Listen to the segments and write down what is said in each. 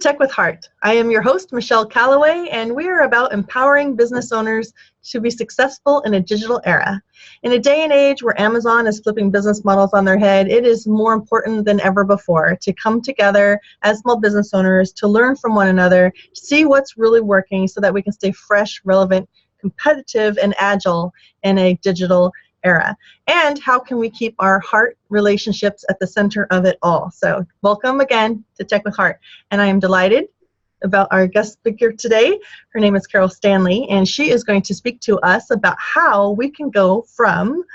Tech with Heart. I am your host, Michelle Calloway, and we are about empowering business owners to be successful in a digital era. In a day and age where Amazon is flipping business models on their head, it is more important than ever before to come together as small business owners, to learn from one another, see what's really working so that we can stay fresh, relevant, competitive, and agile in a digital era. And how can we keep our heart relationships at the center of it all? So welcome again to Tech with Heart. And I am delighted about our guest speaker today. Her name is L Stanley, and she is going to speak to us about how we can go from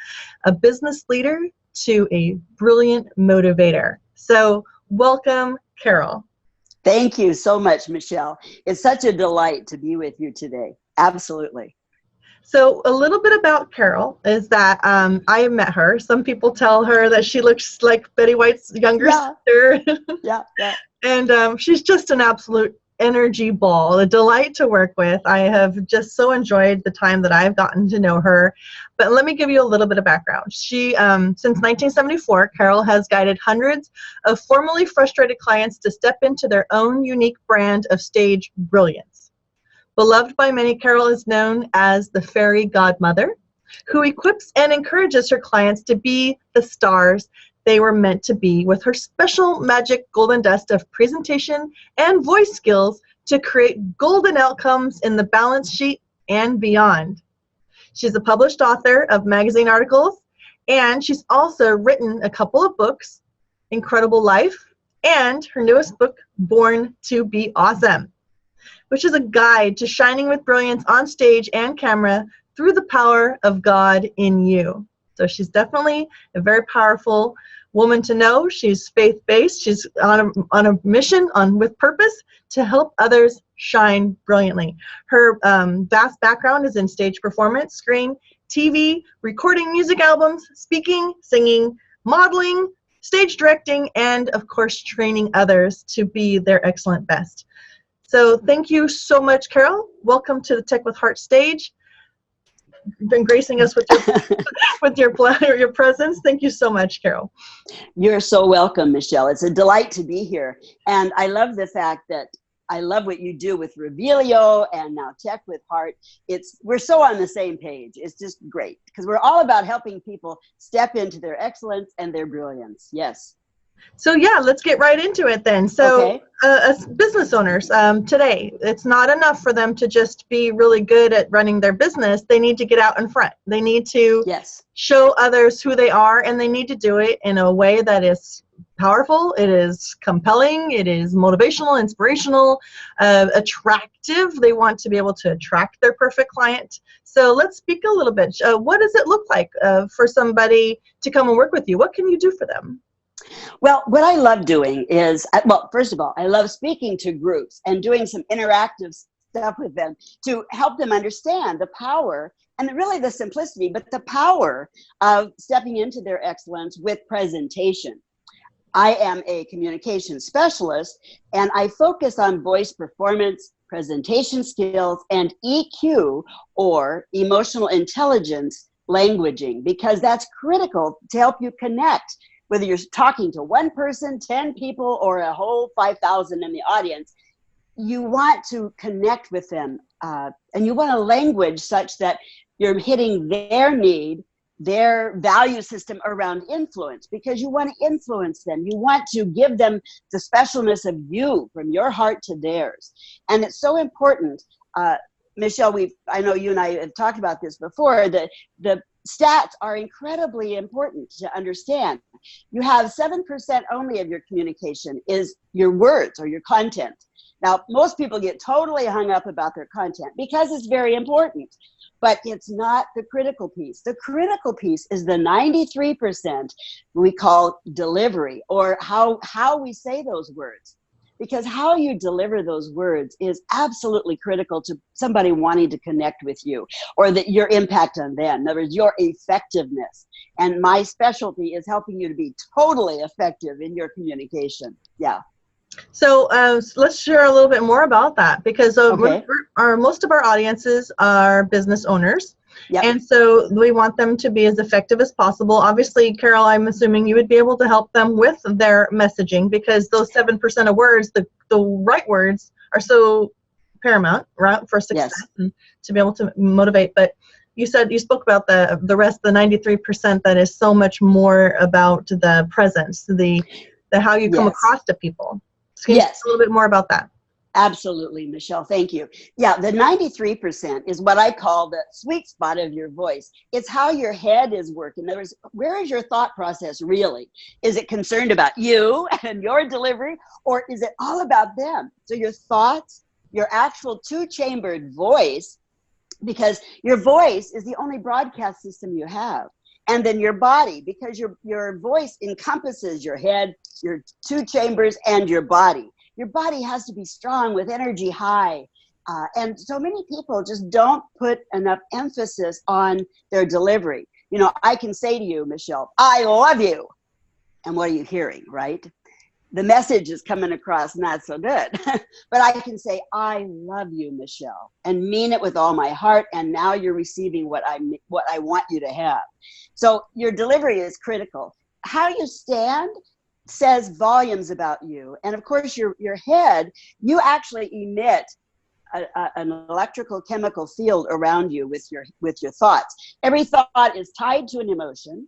a business leader to a brilliant motivator. So welcome, Carol. Thank you so much, Michelle. It's such a delight to be with you today. Absolutely. So a little bit about Carol is that I met her. Some people tell her that she looks like Betty White's younger sister. Yeah. And she's just an absolute energy ball, a delight to work with. I have just so enjoyed the time that I've gotten to know her. But let me give you a little bit of background. She, since 1974, Carol has guided hundreds of formerly frustrated clients to step into their own unique brand of stage brilliance. Beloved by many, Carol is known as the fairy godmother, who equips and encourages her clients to be the stars they were meant to be with her special magic golden dust of presentation and voice skills to create golden outcomes in the balance sheet and beyond. She's a published author of magazine articles, and she's also written a couple of books, Incredible Life, and her newest book, Born to Be Awesome, which is a guide to shining with brilliance on stage and camera through the power of God in you. So she's definitely a very powerful woman to know. She's faith-based. She's on a mission with purpose to help others shine brilliantly. Her vast background is in stage performance, screen, TV, recording music albums, speaking, singing, modeling, stage directing, and of course, training others to be their excellent best. So thank you so much, Carol. Welcome to the Tech with Heart stage. You've been gracing us with your presence. Thank you so much, Carol. You're so welcome, Michelle. It's a delight to be here. And I love the fact that I love what you do with Revelio and now Tech with Heart. We're so on the same page. It's just great because we're all about helping people step into their excellence and their brilliance. Yes. So yeah, let's get right into it then. So as business owners today, it's not enough for them to just be really good at running their business. They need to get out in front. They need to show others who they are, and they need to do it in a way that is powerful, it is compelling, it is motivational, inspirational, attractive. They want to be able to attract their perfect client. So let's speak a little bit. What does it look like for somebody to come and work with you? What can you do for them? Well, what I love doing is, well, first of all, I love speaking to groups and doing some interactive stuff with them to help them understand the power and really the simplicity, but the power of stepping into their excellence with presentation. I am a communication specialist, and I focus on voice performance, presentation skills, and EQ, or emotional intelligence languaging, because that's critical to help you connect. Whether you're talking to one person, 10 people, or a whole 5,000 in the audience, you want to connect with them, and you want a language such that you're hitting their need, their value system around influence, because you want to influence them. You want to give them the specialness of you, from your heart to theirs. And it's so important. Michelle, I know you and I have talked about this before, that the stats are incredibly important to understand. You have 7% only of your communication is your words or your content. Now, most people get totally hung up about their content because it's very important, but it's not the critical piece. The critical piece is the 93% we call delivery, or how we say those words. Because how you deliver those words is absolutely critical to somebody wanting to connect with you, or that your impact on them. In other words, your effectiveness. And my specialty is helping you to be totally effective in your communication. Yeah. So let's share a little bit more about that, because most of our audiences are business owners. Yep. And so we want them to be as effective as possible. Obviously, Carol, I'm assuming you would be able to help them with their messaging, because those 7% of words, the right words, are so paramount, right, for success. Yes. And to be able to motivate. But you spoke about the rest, the 93%, that is so much more about the presence, the how you come Yes. across to people. So can you talk a little bit more about that? Absolutely, Michelle. Thank you. Yeah, the 93% is what I call the sweet spot of your voice. It's how your head is working. In other words, where is your thought process really? Is it concerned about you and your delivery, or is it all about them? So your thoughts, your actual two-chambered voice, because your voice is the only broadcast system you have. And then your body, because your voice encompasses your head, your two chambers, and your body. Your body has to be strong with energy high. And so many people just don't put enough emphasis on their delivery. You know, I can say to you, Michelle, I love you. And what are you hearing, right? The message is coming across not so good. But I can say, I love you, Michelle, and mean it with all my heart. And now you're receiving what I want you to have. So your delivery is critical. How you stand says volumes about you. And of course, your head, you actually emit an electrical chemical field around you with your thoughts. Every thought is tied to an emotion,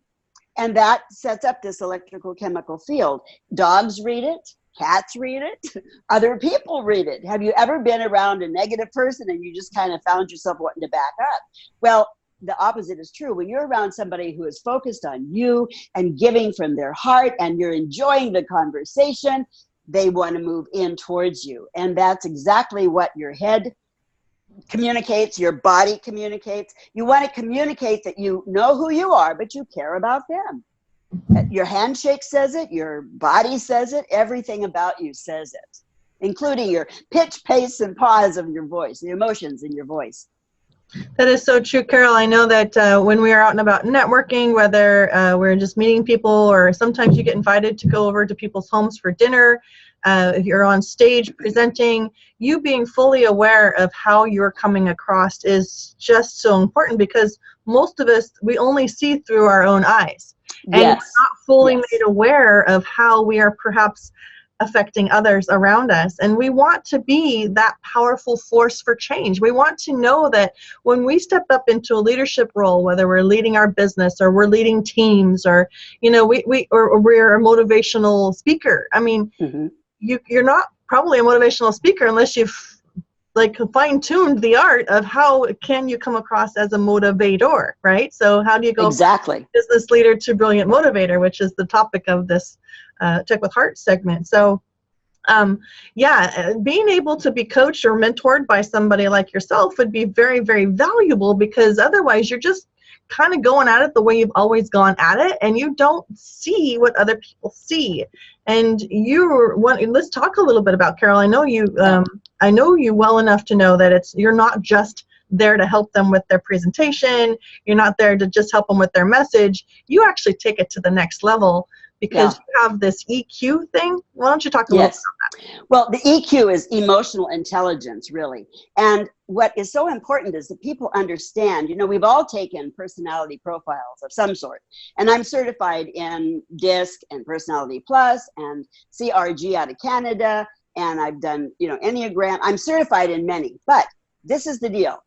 and that sets up this electrical chemical field. Dogs read it, cats read it, other people read it. Have you ever been around a negative person and you just kind of found yourself wanting to back up? Well, the opposite is true. When you're around somebody who is focused on you and giving from their heart, and you're enjoying the conversation, they want to move in towards you. And that's exactly what your head communicates, your body communicates. You want to communicate that you know who you are, but you care about them. Your handshake says it, your body says it, everything about you says it, including your pitch, pace, and pause of your voice, the emotions in your voice. That is so true, Carol. I know that when we are out and about networking, whether we're just meeting people, or sometimes you get invited to go over to people's homes for dinner, if you're on stage presenting, you being fully aware of how you're coming across is just so important, because most of us, we only see through our own eyes. And Yes. we're not fully Yes. made aware of how we are perhaps affecting others around us. And we want to be that powerful force for change. We want to know that when we step up into a leadership role, whether we're leading our business or we're leading teams, or we're a motivational speaker. I mean, you're not probably a motivational speaker unless you've fine-tuned the art of how can you come across as a motivator, right? So how do you go exactly from business leader to brilliant motivator, which is the topic of this Tech with Heart segment. So being able to be coached or mentored by somebody like yourself would be very, very valuable, because otherwise you're just kind of going at it the way you've always gone at it, and you don't see what other people see. And let's talk a little bit about, Carol. I know you well enough to know that you're not just there to help them with their presentation. You're not there to just help them with their message. You actually take it to the next level, because you have this EQ thing. Why don't you talk a little bit about that? Well, the EQ is emotional intelligence, really. And what is so important is that people understand, we've all taken personality profiles of some sort. And I'm certified in DISC and Personality Plus and CRG out of Canada. And I've done, Enneagram. I'm certified in many. But this is the deal.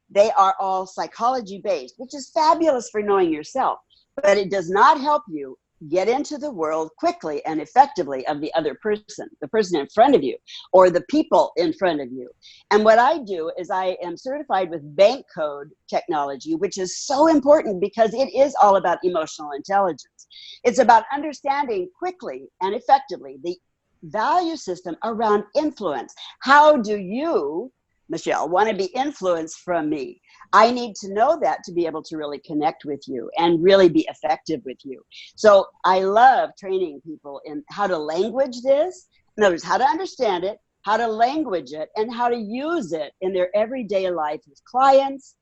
They are all psychology based, which is fabulous for knowing yourself. But it does not help you get into the world quickly and effectively of the other person, the person in front of you, or the people in front of you. And what I do is I am certified with bank code technology, which is so important because it is all about emotional intelligence. It's about understanding quickly and effectively the value system around influence. How do you, Michelle, want to be influenced from me? I need to know that to be able to really connect with you and really be effective with you. So I love training people in how to language this. In other words, how to understand it, how to language it, and how to use it in their everyday life with clients,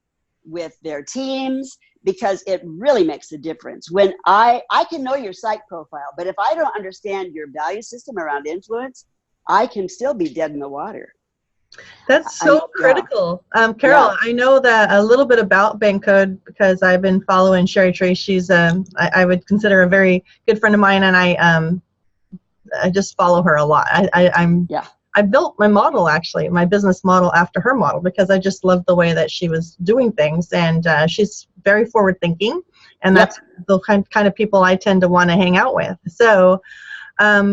with their teams, because it really makes a difference. When I can know your psych profile, but if I don't understand your value system around influence, I can still be dead in the water. That's so critical. Carol, I know that a little bit about Bank Code because I've been following Sherry Tree. She's I would consider a very good friend of mine, and I just follow her a lot. I built my model, actually, my business model after her model because I just loved the way that she was doing things, and she's very forward thinking, and that's the kind of people I tend to want to hang out with. So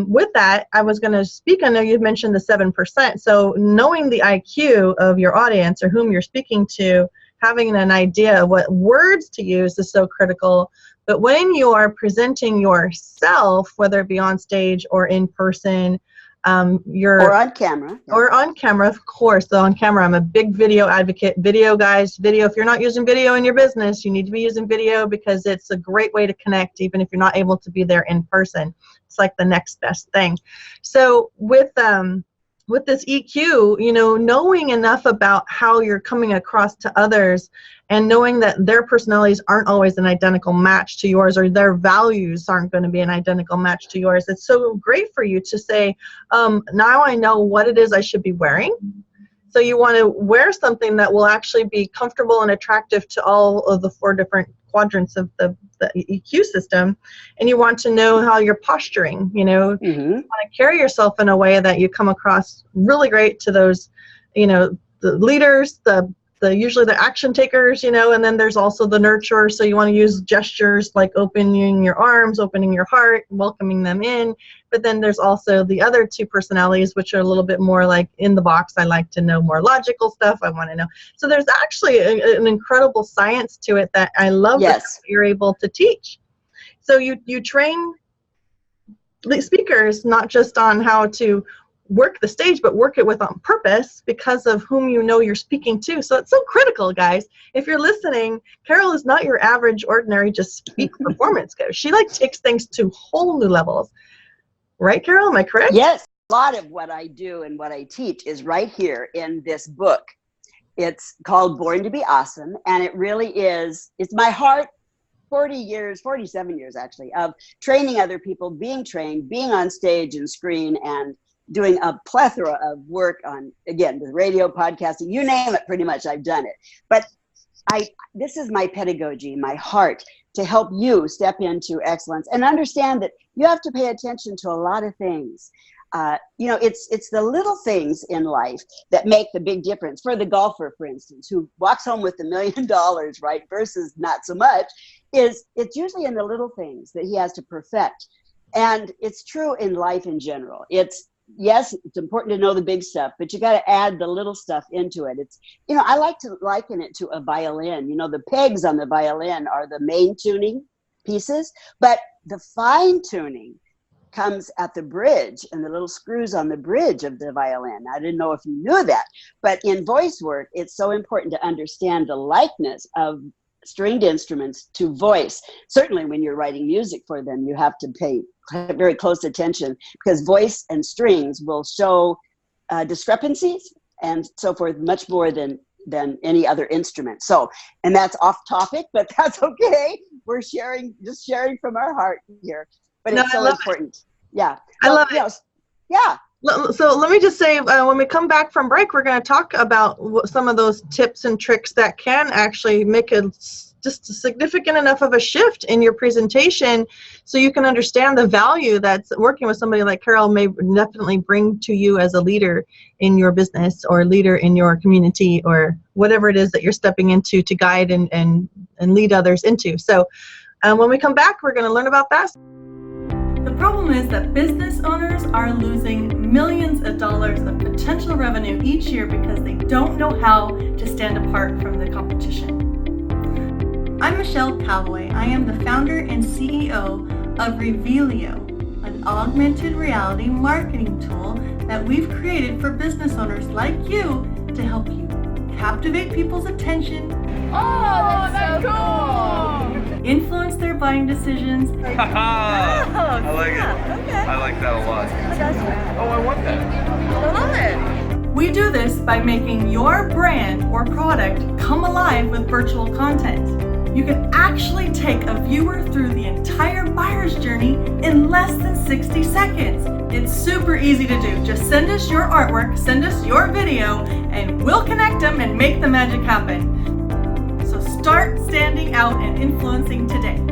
with that, I was going to speak. I know you mentioned the 7%. So knowing the IQ of your audience or whom you're speaking to, having an idea of what words to use is so critical. But when you are presenting yourself, whether it be on stage or in person, or on camera. Or on camera, of course. So on camera, I'm a big video advocate. Video, guys, video. If you're not using video in your business, you need to be using video because it's a great way to connect, even if you're not able to be there in person. It's like the next best thing. So with this EQ, you know, knowing enough about how you're coming across to others and knowing that their personalities aren't always an identical match to yours, or their values aren't going to be an identical match to yours. It's so great for you to say, now I know what it is I should be wearing. So you want to wear something that will actually be comfortable and attractive to all of the 4 different quadrants of the EQ system. And you want to know how you're posturing, you know, you want to carry yourself in a way that you come across really great to those, you know, the leaders, the usually the action takers, you know, and then there's also the nurturers. So you want to use gestures like opening your arms, opening your heart, welcoming them in. But then there's also the other 2 personalities, which are a little bit more like in the box. I like to know more logical stuff. I want to know. So there's actually an incredible science to it that I love that you're able to teach. So you train the speakers not just on how to work the stage, but work it with on purpose because of whom you know you're speaking to. So it's so critical, guys. If you're listening, Carol is not your average, ordinary, just speak performance coach. She like takes things to whole new levels. Right, Carol? Am I correct? Yes. A lot of what I do and what I teach is right here in this book. It's called Born to be Awesome. And it really is, it's my heart, 47 years actually, of training other people, being trained, being on stage and screen, and doing a plethora of work on, again, the radio, podcasting, you name it, pretty much I've done it. But this is my pedagogy, my heart, to help you step into excellence and understand that you have to pay attention to a lot of things. You know, it's the little things in life that make the big difference. For the golfer, for instance, who walks home with $1 million, right, versus not so much, it's usually in the little things that he has to perfect. And it's true in life in general. Yes, it's important to know the big stuff, but you got to add the little stuff into it. It's, you know, I like to liken it to a violin. You know, the pegs on the violin are the main tuning pieces, but the fine tuning comes at the bridge and the little screws on the bridge of the violin. I didn't know if you knew that, but in voice work, it's so important to understand the likeness of stringed instruments to voice. Certainly when you're writing music for them, you have to pay very close attention because voice and strings will show discrepancies and so forth much more than any other instrument. So, and that's off topic, but that's okay. We're just sharing from our heart here, but it's so important. Yeah. I love it. Yeah. So let me just say, when we come back from break, we're going to talk about some of those tips and tricks that can actually make just significant enough of a shift in your presentation so you can understand the value that's working with somebody like Carol may definitely bring to you as a leader in your business or leader in your community or whatever it is that you're stepping into to guide and lead others into. So when we come back, we're going to learn about that. The problem is that business owners are losing millions of dollars of potential revenue each year because they don't know how to stand apart from the competition. I'm Michelle Calloway. I am the founder and CEO of Revealio, an augmented reality marketing tool that we've created for business owners like you to help you captivate people's attention. Oh, that's so cool! Influence their buying decisions. I like it. Okay. I like that a lot. That's Oh, I want that. I love it. We do this by making your brand or product come alive with virtual content. You can actually take a viewer through the entire buyer's journey in less than 60 seconds. It's super easy to do. Just send us your artwork, send us your video, and we'll connect them and make the magic happen. So start standing out and influencing today.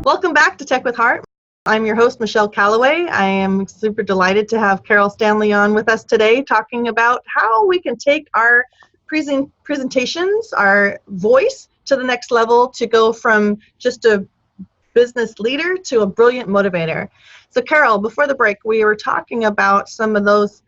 Welcome back to Tech with Heart. I'm your host, Michelle Calloway. I am super delighted to have L Stanley on with us today, talking about how we can take our presentations, our voice to the next level, to go from just a business leader to a brilliant motivator. So Carol, before the break, we were talking about some of those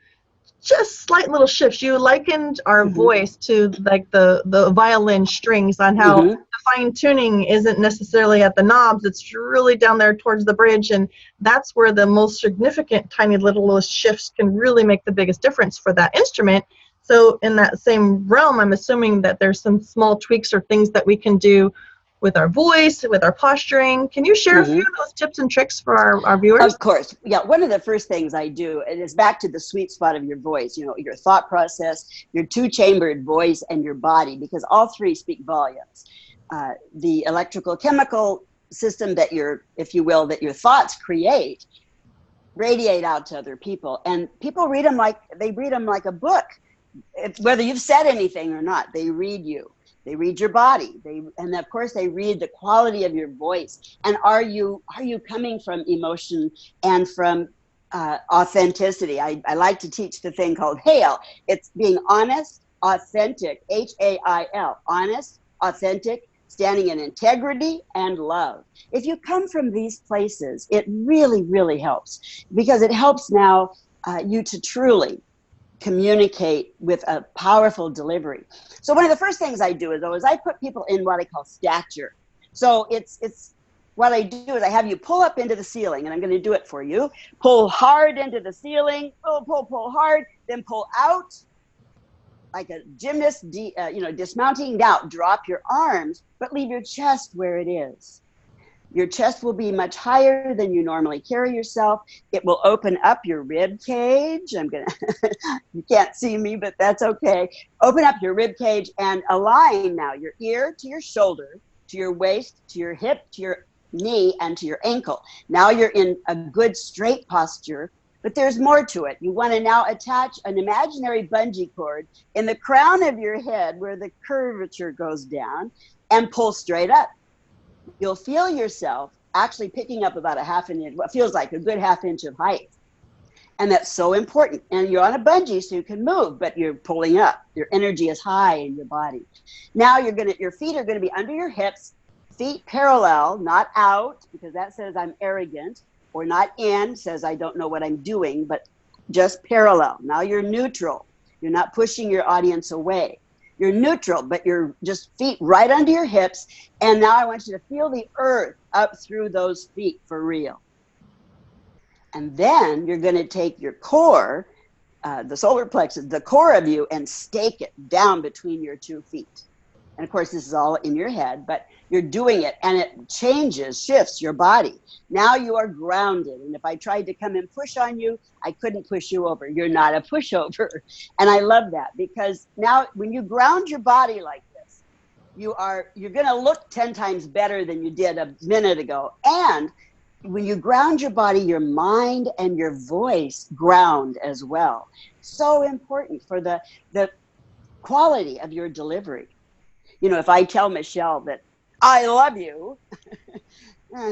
just slight little shifts. You likened our voice to like the violin strings, on how the fine tuning isn't necessarily at the knobs, it's really down there towards the bridge, and that's where the most significant tiny little shifts can really make the biggest difference for that instrument. So in that same realm, I'm assuming that there's some small tweaks or things that we can do with our voice, with our posturing. Can you share a few of those tips and tricks for our viewers? Of course. Yeah, one of the first things I do, it is back to the sweet spot of your voice, you know, your thought process, your two-chambered voice, and your body, because all three speak volumes. The electrical chemical system that if you will, that your thoughts create, radiate out to other people, and people read them like a book. Whether you've said anything or not, they read you. They read your body. And of course they read the quality of your voice. And are you coming from emotion and from authenticity? I like to teach the thing called HAIL. It's being honest, authentic, HAIL, honest, authentic, standing in integrity and love. If you come from these places, it really, really helps, because it helps now you to truly communicate with a powerful delivery. So one of the first things I do is I put people in what I call stature. So it's what I do is I have you pull up into the ceiling, and I'm going to do it for you. Pull hard into the ceiling, pull hard, then pull out like a gymnast, dismounting. Now drop your arms, but leave your chest where it is. Your chest will be much higher than you normally carry yourself. It will open up your rib cage. You can't see me, but that's okay. Open up your rib cage and align now your ear to your shoulder, to your waist, to your hip, to your knee, and to your ankle. Now you're in a good straight posture, but there's more to it. You want to now attach an imaginary bungee cord in the crown of your head where the curvature goes down, and pull straight up. You'll feel yourself actually picking up about a half an inch, what feels like a good half inch of height. And that's so important. And you're on a bungee, so you can move, but you're pulling up. Your energy is high in your body. Now your feet are going to be under your hips, feet parallel, not out, because that says I'm arrogant, or not in, says I don't know what I'm doing, but just parallel. Now you're neutral. You're not pushing your audience away. You're neutral, but you're just feet right under your hips. And now I want you to feel the earth up through those feet for real. And then you're going to take your core, the solar plexus, the core of you, and stake it down between your 2 feet. And of course, this is all in your head, but you're doing it, and it shifts your body. Now you are grounded. And if I tried to come and push on you, I couldn't push you over. You're not a pushover. And I love that, because now when you ground your body like this, you're going to look 10 times better than you did a minute ago. And when you ground your body, your mind and your voice ground as well. So important for the quality of your delivery. You know, if I tell Michelle that I love you,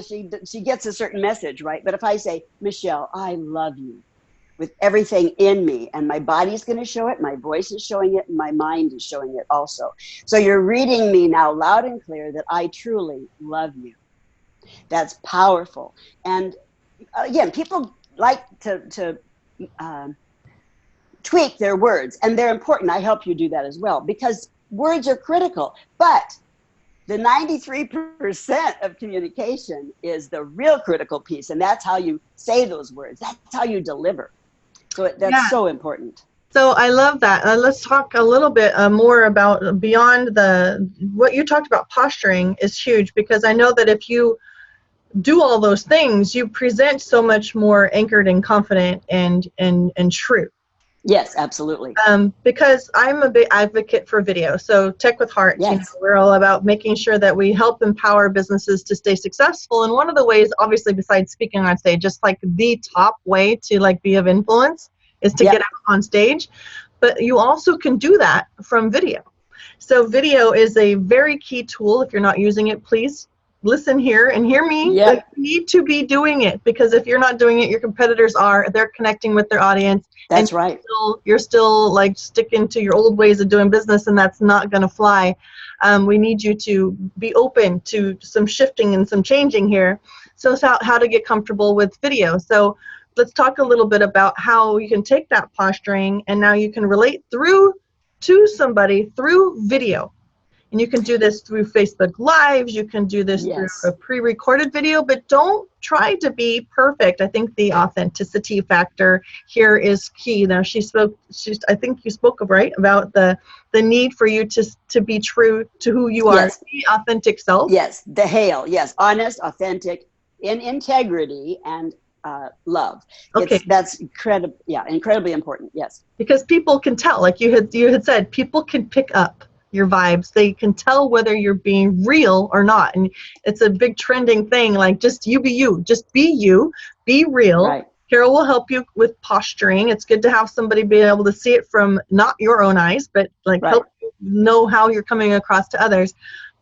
she gets a certain message, right? But if I say, Michelle, I love you with everything in me, and my body's going to show it, my voice is showing it, and my mind is showing it also. So you're reading me now loud and clear that I truly love you. That's powerful. And again, people like to tweak their words, and they're important. I help you do that as well, because words are critical. But the 93% of communication is the real critical piece, and that's how you say those words. That's how you deliver. So that's so important. So I love that. Let's talk a little bit more about beyond what you talked about. Posturing is huge, because I know that if you do all those things, you present so much more anchored and confident and true. Yes, absolutely. Because I'm a big advocate for video. So Tech with Heart, Yes. we're all about making sure that we help empower businesses to stay successful. And one of the ways, obviously, besides speaking on stage, just like the top way to like be of influence is to Yep. get out on stage. But you also can do that from video. So video is a very key tool. If you're not using it, please listen here and hear me. Yep. Like, you need to be doing it, because if you're not doing it, your competitors are. They're connecting with their audience. That's and right. You're still like sticking to your old ways of doing business, and that's not going to fly. We need you to be open to some shifting and some changing here. So it's how to get comfortable with video. So let's talk a little bit about how you can take that posturing and now you can relate to somebody through video. And you can do this through Facebook Lives. You can do this Yes. through a pre-recorded video, but don't try to be perfect. I think the authenticity factor here is key. Now, I think you spoke right about the need for you to be true to who you are, Yes. be authentic self. Yes, the hail. Yes, honest, authentic, in integrity and love. Okay. That's incredible. Yeah, incredibly important. Yes. Because people can tell, like you had said, people can pick up your vibes. They can tell whether you're being real or not. And it's a big trending thing, like just you, just be you, be real. Right. Carol will help you with posturing. It's good to have somebody be able to see it from not your own eyes, but like Right. help you know how you're coming across to others.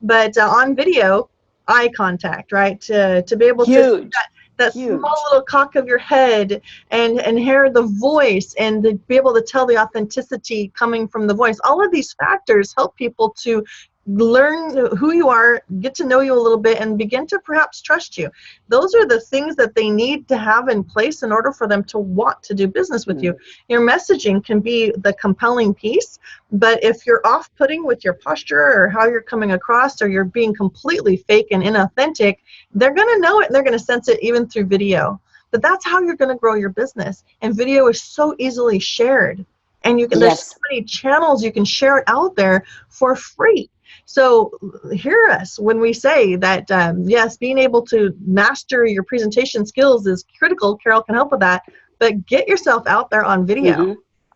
But on video, eye contact, right? To be able to see that Huge. small little cock of your head and hear the voice and to be able to tell the authenticity coming from the voice. All of these factors help people to learn who you are, get to know you a little bit, and begin to perhaps trust you. Those are the things that they need to have in place in order for them to want to do business with you. Your messaging can be the compelling piece, but if you're off-putting with your posture or how you're coming across, or you're being completely fake and inauthentic, they're going to know it and they're going to sense it even through video. But that's how you're going to grow your business. And video is so easily shared. And there's so many channels you can share it out there for free. So hear us when we say that, yes, being able to master your presentation skills is critical. Carol can help with that. But get yourself out there on video. Mm-hmm.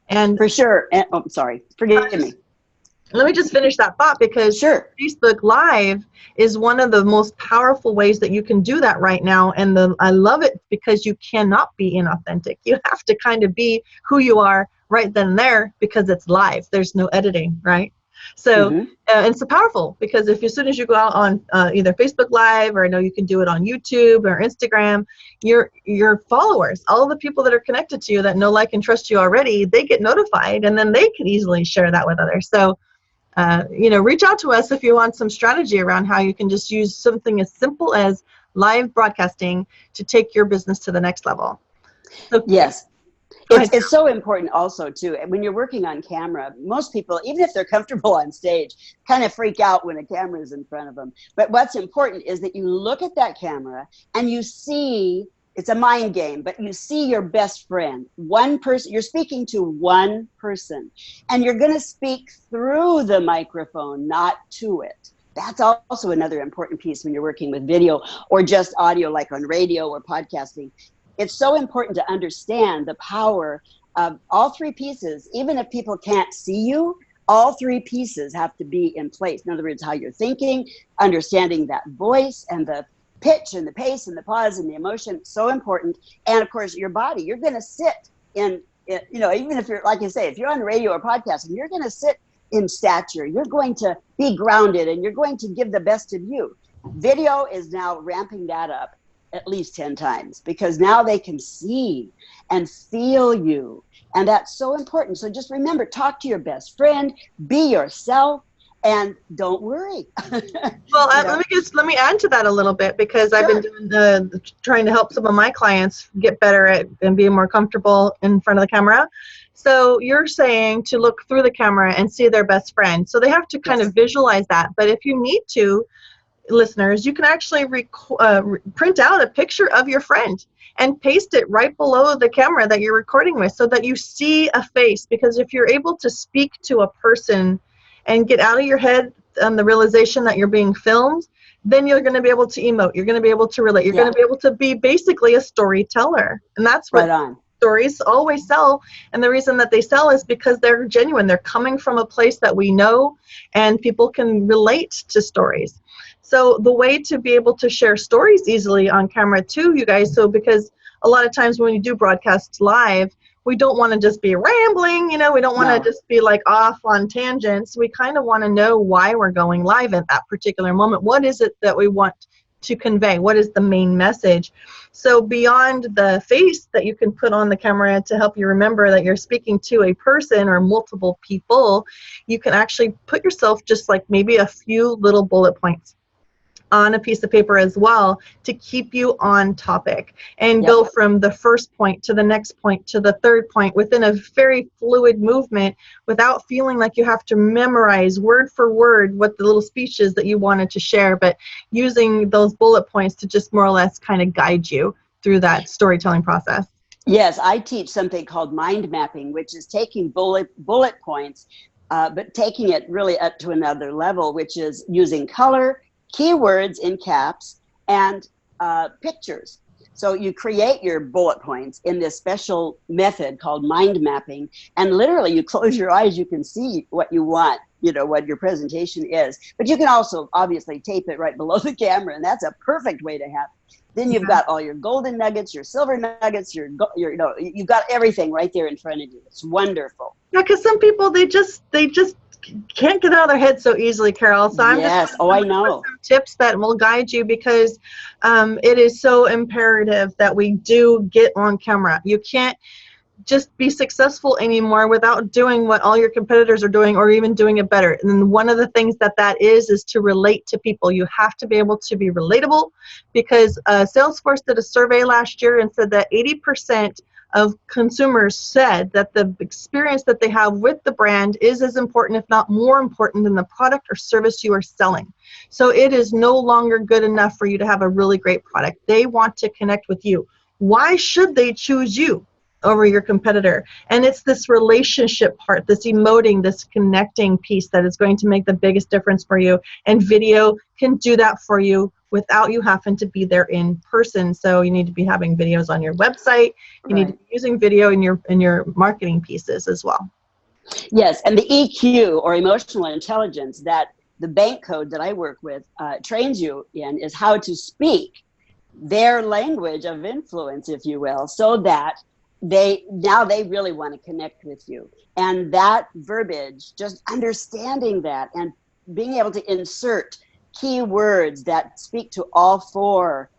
And for sure. And, oh, sorry. Forgive me. Let me just finish that thought, because sure. Facebook Live is one of the most powerful ways that you can do that right now. And I love it because you cannot be inauthentic. You have to kind of be who you are right then and there, because it's live. There's no editing, right? So it's powerful, because as soon as you go out on either Facebook Live, or I know you can do it on YouTube or Instagram, your followers, all the people that are connected to you that know, like, and trust you already, they get notified, and then they can easily share that with others. So reach out to us if you want some strategy around how you can just use something as simple as live broadcasting to take your business to the next level. So, yes. It's so important also, too. When you're working on camera, most people, even if they're comfortable on stage, kind of freak out when a camera is in front of them. But what's important is that you look at that camera and you see, it's a mind game, but you see your best friend, one person. You're speaking to one person, and you're going to speak through the microphone, not to it. That's also another important piece when you're working with video or just audio, like on radio or podcasting. It's so important to understand the power of all three pieces. Even if people can't see you, all three pieces have to be in place. In other words, how you're thinking, understanding that voice and the pitch and the pace and the pause and the emotion, so important. And of course, your body, you're going to sit in, even if you're, like you say, if you're on radio or podcasting, you're going to sit in stature. You're going to be grounded, and you're going to give the best of you. Video is now ramping that up at least 10 times, because now they can see and feel you. And that's so important. So just remember, talk to your best friend, be yourself, and don't worry. Well, let me add to that a little bit, because I've been trying to help some of my clients get better at and being more comfortable in front of the camera. So you're saying to look through the camera and see their best friend. So they have to kind of visualize that. But if you need to, listeners, you can actually print out a picture of your friend and paste it right below the camera that you're recording with, so that you see a face. Because if you're able to speak to a person and get out of your head on the realization that you're being filmed, then you're going to be able to emote. You're going to be able to relate. You're going to be able to be basically a storyteller. And that's what stories always sell, and the reason that they sell is because they're genuine. They're coming from a place that we know, and people can relate to stories. So the way to be able to share stories easily on camera too, you guys, so because a lot of times when you do broadcasts live, we don't want to just be rambling, you know, we don't want to just be like off on tangents. We kind of want to know why we're going live at that particular moment. What is it that we want to convey? What is the main message? So beyond the face that you can put on the camera to help you remember that you're speaking to a person or multiple people, you can actually put yourself just like maybe a few little bullet points on a piece of paper as well to keep you on topic and go from the first point to the next point to the third point within a very fluid movement without feeling like you have to memorize word for word what the little speech is that you wanted to share, but using those bullet points to just more or less kind of guide you through that storytelling process. Yes, I teach something called mind mapping, which is taking bullet points, but taking it really up to another level, which is using color, keywords in caps, and pictures. So you create your bullet points in this special method called mind mapping, and literally you close your eyes, you can see what you want, you know, what your presentation is. But you can also obviously tape it right below the camera, and that's a perfect way to have it. Then you've got all your golden nuggets, your silver nuggets, your you know, you've got everything right there in front of you. It's wonderful. Yeah, because some people, they just can't get out of their head so easily, Carol. So I'm just I know. Some tips that will guide you, because it is so imperative that we do get on camera. You can't just be successful anymore without doing what all your competitors are doing, or even doing it better. And one of the things that is to relate to people. You have to be able to be relatable, because Salesforce did a survey last year and said that 80% of consumers said that the experience that they have with the brand is as important, if not more important, than the product or service you are selling. So it is no longer good enough for you to have a really great product. They want to connect with you. Why should they choose you over your competitor? And it's this relationship part, this emoting, this connecting piece that is going to make the biggest difference for you. And video can do that for you without you having to be there in person. So you need to be having videos on your website. You need to be using video in your marketing pieces as well. Yes, and the EQ, or emotional intelligence, that the bank code that I work with trains you in, is how to speak their language of influence, if you will, so that they really want to connect with you. And that verbiage, just understanding that and being able to insert key words that speak to all four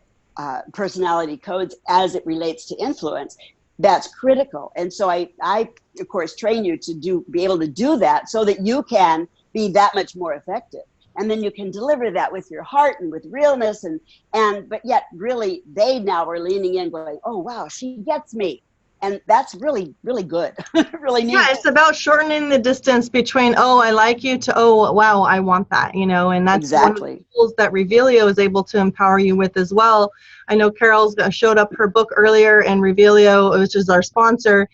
personality codes as it relates to influence, that's critical. And so I of course train you to be able to do that so that you can be that much more effective. And then you can deliver that with your heart and with realness, but yet really they now are leaning in going, oh wow, she gets me. And that's really, really good. Really neat. Yeah, it's about shortening the distance between, oh, I like you, to, oh, wow, I want that, you know, and that's one of the tools that Revelio is able to empower you with as well. I know Carol's showed up her book earlier, and Revelio, which is our sponsor,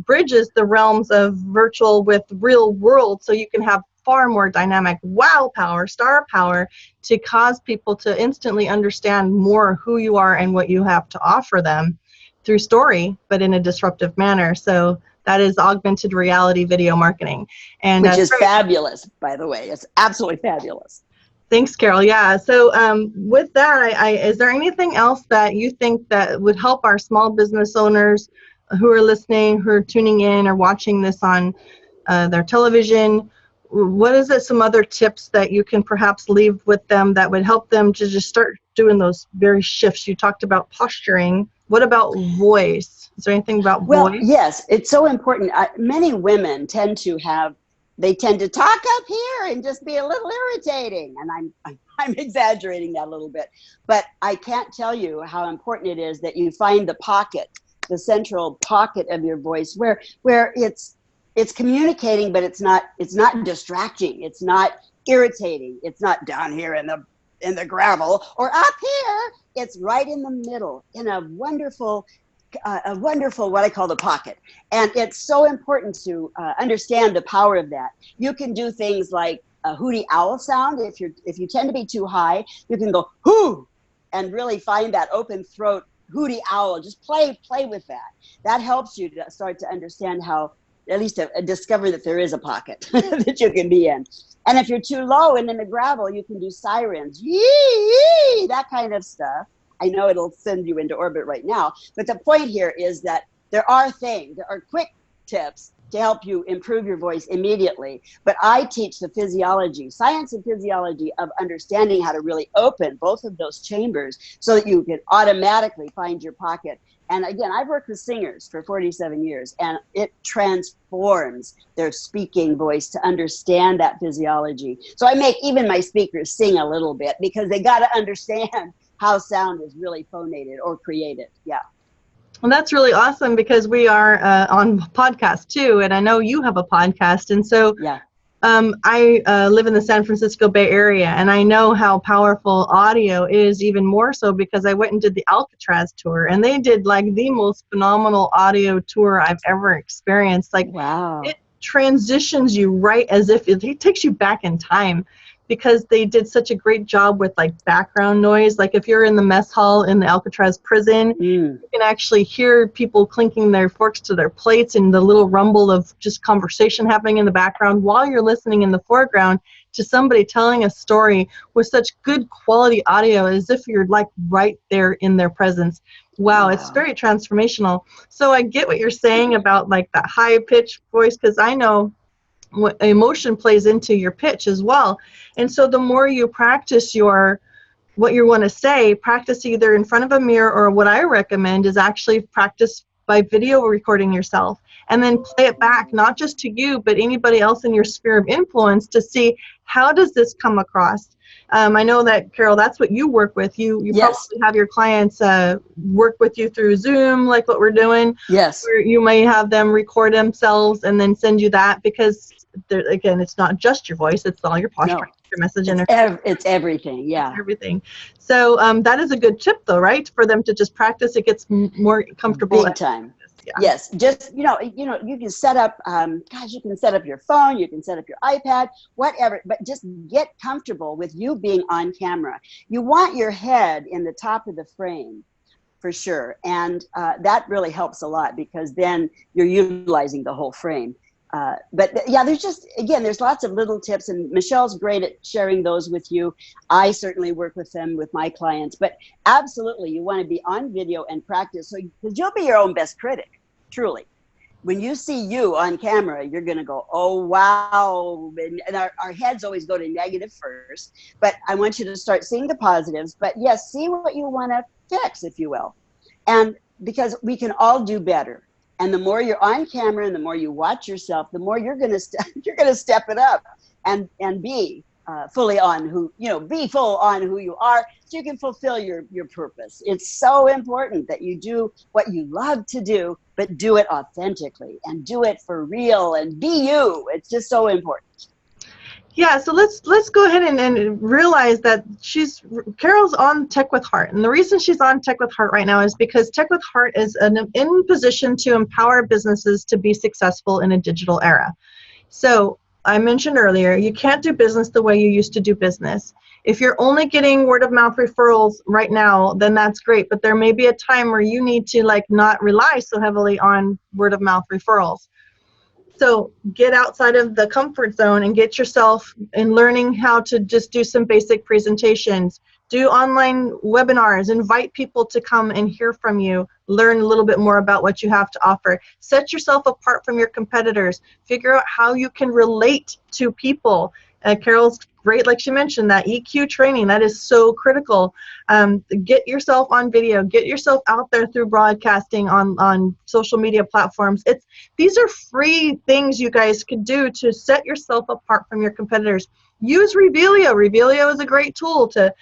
bridges the realms of virtual with real world, so you can have far more dynamic wow power, star power, to cause people to instantly understand more who you are and what you have to offer them through story, but in a disruptive manner. So that is augmented reality video marketing. And which is fabulous, by the way. It's absolutely fabulous. Thanks, Carol. Yeah. So with that, is there anything else that you think that would help our small business owners who are listening, who are tuning in or watching this on their television? What is it, some other tips that you can perhaps leave with them that would help them to just start doing those very shifts? You talked about posturing. What about voice? Is there anything about voice? Well, yes, it's so important. Many women tend to talk up here and just be a little irritating. And I'm exaggerating that a little bit. But I can't tell you how important it is that you find the pocket, the central pocket of your voice where it's communicating, but it's not distracting. It's not irritating. It's not down here in the gravel or up here. It's right in the middle in a wonderful what I call the pocket. And it's so important to understand the power of that. You can do things like a hooty owl sound. If you tend to be too high, you can go hoo and really find that open throat hooty owl. Just play with that. That helps you to start to understand how, at least discover that there is a pocket that you can be in. And if you're too low and in the gravel, you can do sirens, yee, yee, that kind of stuff. I know it'll send you into orbit right now, but the point here is that there are quick tips to help you improve your voice immediately. But I teach the physiology, science and physiology of understanding how to really open both of those chambers so that you can automatically find your pocket. And again, I've worked with singers for 47 years, and it transforms their speaking voice to understand that physiology. So I make even my speakers sing a little bit because they got to understand how sound is really phonated or created. Yeah. Well, that's really awesome because we are on podcast too, and I know you have a podcast, and so yeah. I live in the San Francisco Bay Area, and I know how powerful audio is, even more so because I went and did the Alcatraz tour, and they did like the most phenomenal audio tour I've ever experienced. Like, wow. It transitions you right as if it takes you back in time, because they did such a great job with like background noise. Like if you're in the mess hall in the Alcatraz prison, you can actually hear people clinking their forks to their plates and the little rumble of just conversation happening in the background while you're listening in the foreground to somebody telling a story with such good quality audio as if you're like right there in their presence. Wow. It's very transformational. So I get what you're saying about like that high pitched voice, because I know what emotion plays into your pitch as well. And so the more you practice what you want to say, practice either in front of a mirror, or what I recommend is actually practice by video recording yourself and then play it back, not just to you, but anybody else in your sphere of influence, to see how does this come across. I know that, Carol, that's what you work with. You yes. probably have your clients work with you through Zoom, like what we're doing. Yes. Where you may have them record themselves and then send you that, because again, it's not just your voice, it's all your posture, your message, and it's everything. Yeah. It's everything. So that is a good tip, though, right? For them to just practice, it gets more comfortable. Big time. Yeah. Yes, just you can set up. You can set up your phone, you can set up your iPad, whatever. But just get comfortable with you being on camera. You want your head in the top of the frame, for sure, and that really helps a lot, because then you're utilizing the whole frame. But yeah, there's lots of little tips, and Michelle's great at sharing those with you. I certainly work with them with my clients, but absolutely, you want to be on video and practice, because you'll be your own best critic, truly. When you see you on camera, you're going to go, oh, wow. And our heads always go to negative first, but I want you to start seeing the positives, but yes, see what you want to fix, if you will. And because we can all do better. And the more you're on camera and the more you watch yourself, the more you're going to step it up and be fully on be full on who you are, so you can fulfill your purpose. It's so important that you do what you love to do, but do it authentically and do it for real and be you. It's just so important. Yeah, so let's go ahead and realize that Carol's on Tech with Heart. And the reason she's on Tech with Heart right now is because Tech with Heart is in position to empower businesses to be successful in a digital era. So I mentioned earlier, you can't do business the way you used to do business. If you're only getting word of mouth referrals right now, then that's great. But there may be a time where you need to not rely so heavily on word of mouth referrals. So get outside of the comfort zone and get yourself in learning how to just do some basic presentations, do online webinars, invite people to come and hear from you, learn a little bit more about what you have to offer. Set yourself apart from your competitors. Figure out how you can relate to people. Carol's great, like she mentioned, that EQ training, that is so critical. Get yourself on video, get yourself out there through broadcasting on social media platforms. These are free things you guys could do to set yourself apart from your competitors. Use Revelio. Revelio is a great tool to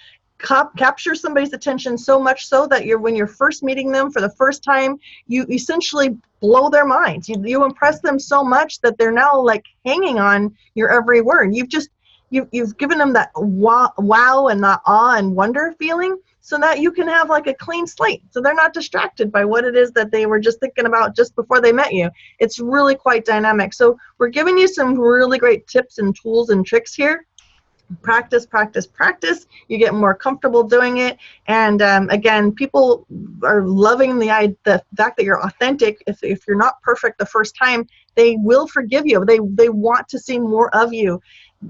capture somebody's attention, so much so that when you're first meeting them for the first time, you essentially blow their minds. You impress them so much that they're now hanging on your every word. You've given them that wow and that awe and wonder feeling, so that you can have a clean slate, so they're not distracted by what it is that they were just thinking about just before they met you. It's really quite dynamic. So we're giving you some really great tips and tools and tricks here. Practice, practice, practice. You get more comfortable doing it. And again, people are loving the fact that you're authentic. If you're not perfect the first time, they will forgive you. They want to see more of you.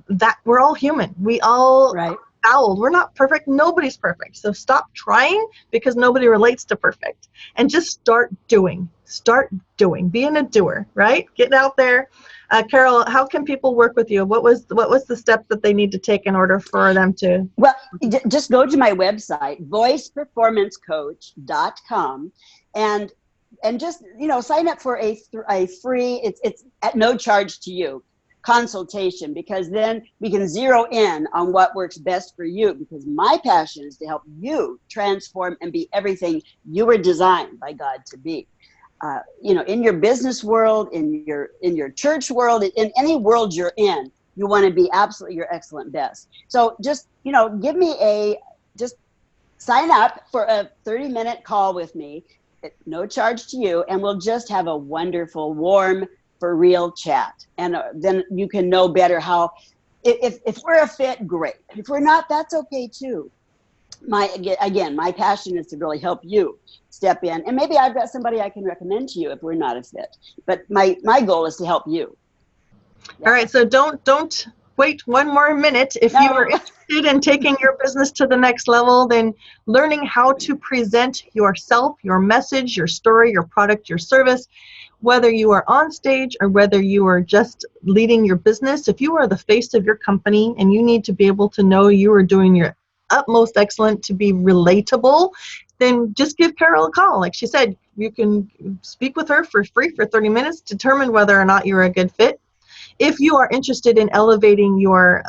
That we're all human. We all Right. fouled. We're not perfect. Nobody's perfect. So stop trying, because nobody relates to perfect. And just start doing. Start doing. Being a doer, right? Get out there. Carol, how can people work with you? What was the steps that they need to take in order for them to? Well, just go to my website, voiceperformancecoach.com, and just, sign up for a free, it's at no charge to you, consultation, because then we can zero in on what works best for you, because my passion is to help you transform and be everything you were designed by God to be. In your business world, in your church world, in any world you're in, you want to be absolutely your excellent best. So just, give me just sign up for a 30-minute call with me, at no charge to you, and we'll just have a wonderful, warm, for real chat. And then you can know better how, if we're a fit, great. If we're not, that's okay too. My passion is to really help you step in, and maybe I've got somebody I can recommend to you if we're not a fit. But my goal is to help you. Yeah. All right, so don't wait one more minute. If you are interested in taking your business to the next level, then learning how to present yourself, your message, your story, your product, your service, whether you are on stage or whether you are just leading your business, if you are the face of your company and you need to be able to know you are doing your utmost excellent to be relatable, then just give Carol a call. Like she said, you can speak with her for free for 30 minutes, determine whether or not you're a good fit. If you are interested in elevating your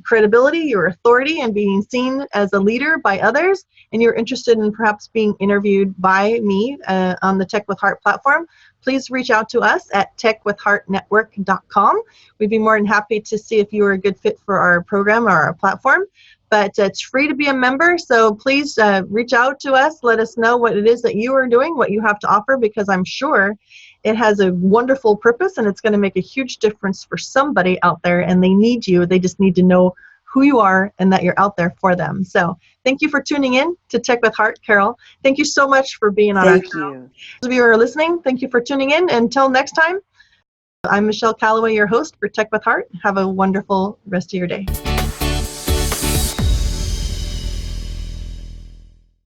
credibility, your authority, and being seen as a leader by others, and you're interested in perhaps being interviewed by me on the Tech with Heart platform, please reach out to us at techwithheartnetwork.com. We'd be more than happy to see if you are a good fit for our program or our platform. But it's free to be a member, so please reach out to us. Let us know what it is that you are doing, what you have to offer, because I'm sure it has a wonderful purpose and it's going to make a huge difference for somebody out there, and they need you. They just need to know who you are and that you're out there for them. So thank you for tuning in to Tech with Heart, Carol. Thank you so much for being on our show. Thank you. Those of you who are listening, thank you for tuning in. Until next time, I'm Michelle Calloway, your host for Tech with Heart. Have a wonderful rest of your day.